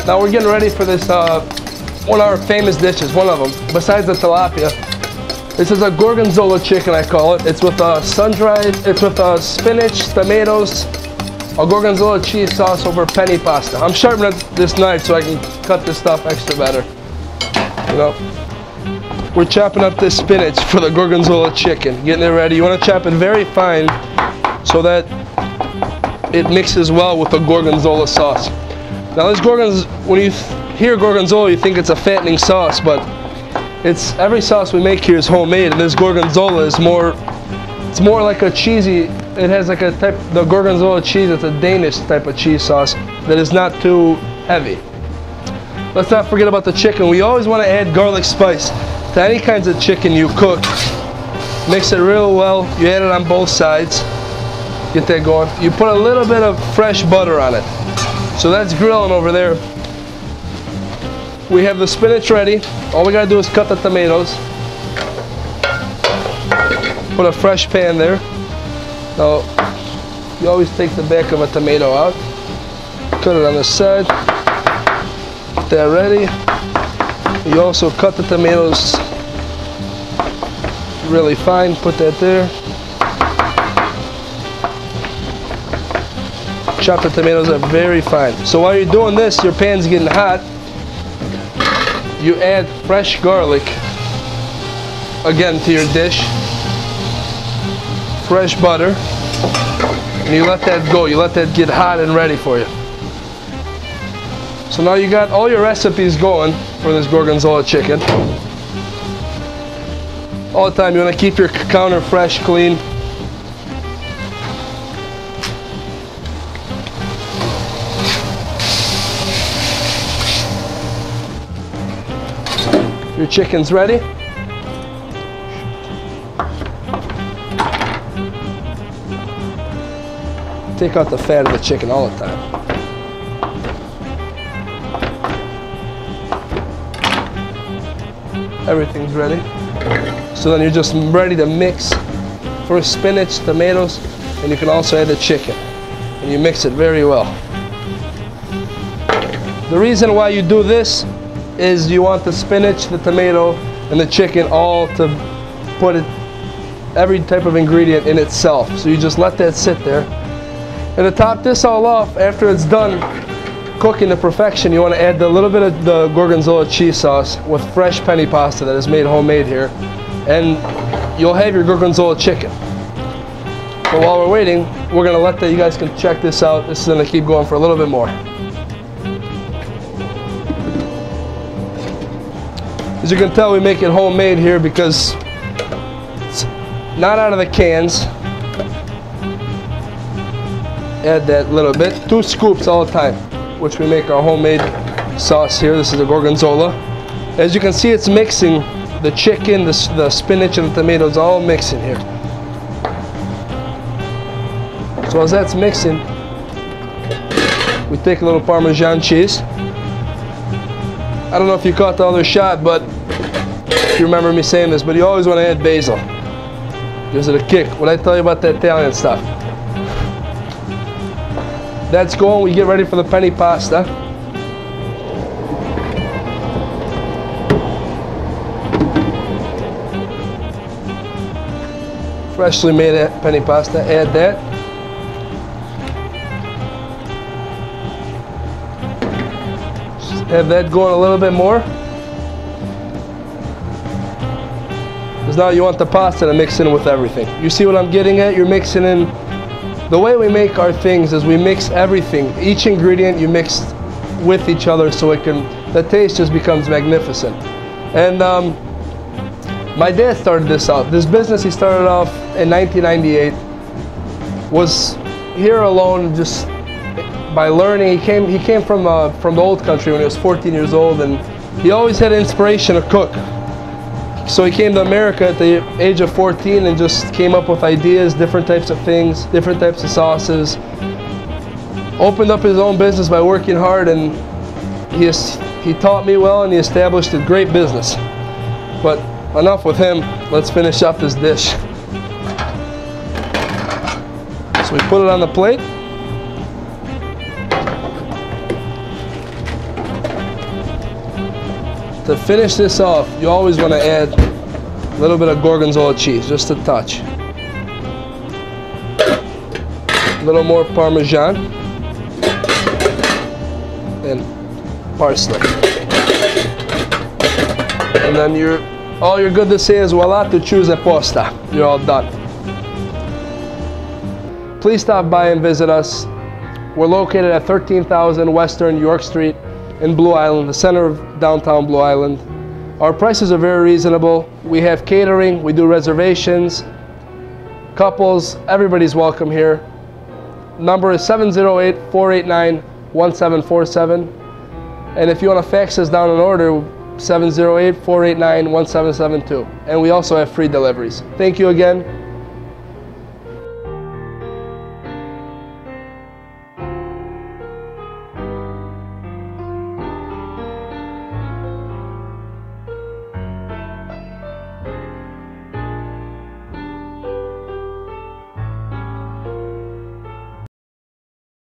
Now we're getting ready for this, one of our famous dishes, one of them, besides the tilapia. This is a Gorgonzola chicken, I call it. It's with sun-dried, it's with spinach, tomatoes, a Gorgonzola cheese sauce over penne pasta. I'm sharpening this knife so I can cut this stuff extra better. You know, we're chopping up this spinach for the Gorgonzola chicken, getting it ready. You want to chop it very fine so that it mixes well with the Gorgonzola sauce. Now this when you hear Gorgonzola, you think it's a fattening sauce, but every sauce we make here is homemade, and this Gorgonzola is it's more like a cheesy, it has like the Gorgonzola cheese, it's a Danish type of cheese sauce that is not too heavy. Let's not forget about the chicken. We always want to add garlic spice to any kinds of chicken you cook. Mix it real well, you add it on both sides, get that going. You put a little bit of fresh butter on it. So that's grilling over there. We have the spinach ready. All we gotta do is cut the tomatoes. Put a fresh pan there. Now, you always take the back of a tomato out. Cut it on the side. Get that ready. You also cut the tomatoes really fine. Put that there. Chop the tomatoes up very fine. So while you're doing this, your pan's getting hot. You add fresh garlic again to your dish. Fresh butter. And you let that go. You let that get hot and ready for you. So now you got all your recipes going for this Gorgonzola chicken. All the time you want to keep your counter fresh, clean. Your chicken's ready. Take out the fat of the chicken all the time. Everything's ready. So then you're just ready to mix for spinach, tomatoes, and you can also add the chicken. And you mix it very well. The reason why you do this is you want the spinach, the tomato, and the chicken all to put every type of ingredient in itself. So you just let that sit there. And to top this all off, after it's done cooking to perfection, you want to add a little bit of the Gorgonzola cheese sauce with fresh penne pasta that is made homemade here. And you'll have your Gorgonzola chicken. But while we're waiting, we're going to let you guys can check this out. This is going to keep going for a little bit more. As you can tell, we make it homemade here because it's not out of the cans. Add that little bit. 2 scoops all the time, which we make our homemade sauce here. This is a Gorgonzola. As you can see, it's mixing the chicken, the spinach, and the tomatoes all mixing here. So as that's mixing, we take a little Parmesan cheese. I don't know if you caught the other shot, but if you remember me saying this, but you always want to add basil. Gives it a kick. What I tell you about that Italian stuff. That's going. We get ready for the penne pasta. Freshly made penne pasta. Add that. Just have that going a little bit more. Because now you want the pasta to mix in with everything. You see what I'm getting at? You're mixing in. The way we make our things is we mix everything. Each ingredient you mix with each other so the taste just becomes magnificent. And my dad started this out. This business he started off in 1998. Was here alone just by learning. He came from the old country when he was 14 years old, and he always had inspiration to cook. So he came to America at the age of 14 and just came up with ideas, different types of things, different types of sauces. Opened up his own business by working hard, and he taught me well, and he established a great business. But enough with him, let's finish up this dish. So we put it on the plate. To finish this off, you always want to add a little bit of Gorgonzola cheese, just a touch. A little more Parmesan and parsley. And then all you're good to say is voila, to choose a posta. You're all done. Please stop by and visit us. We're located at 13,000 Western York Street in Blue Island, the center of downtown Blue Island. Our prices are very reasonable. We have catering, we do reservations, couples, everybody's welcome here. Number is 708-489-1747. And if you want to fax us down an order, 708-489-1772. And we also have free deliveries. Thank you again.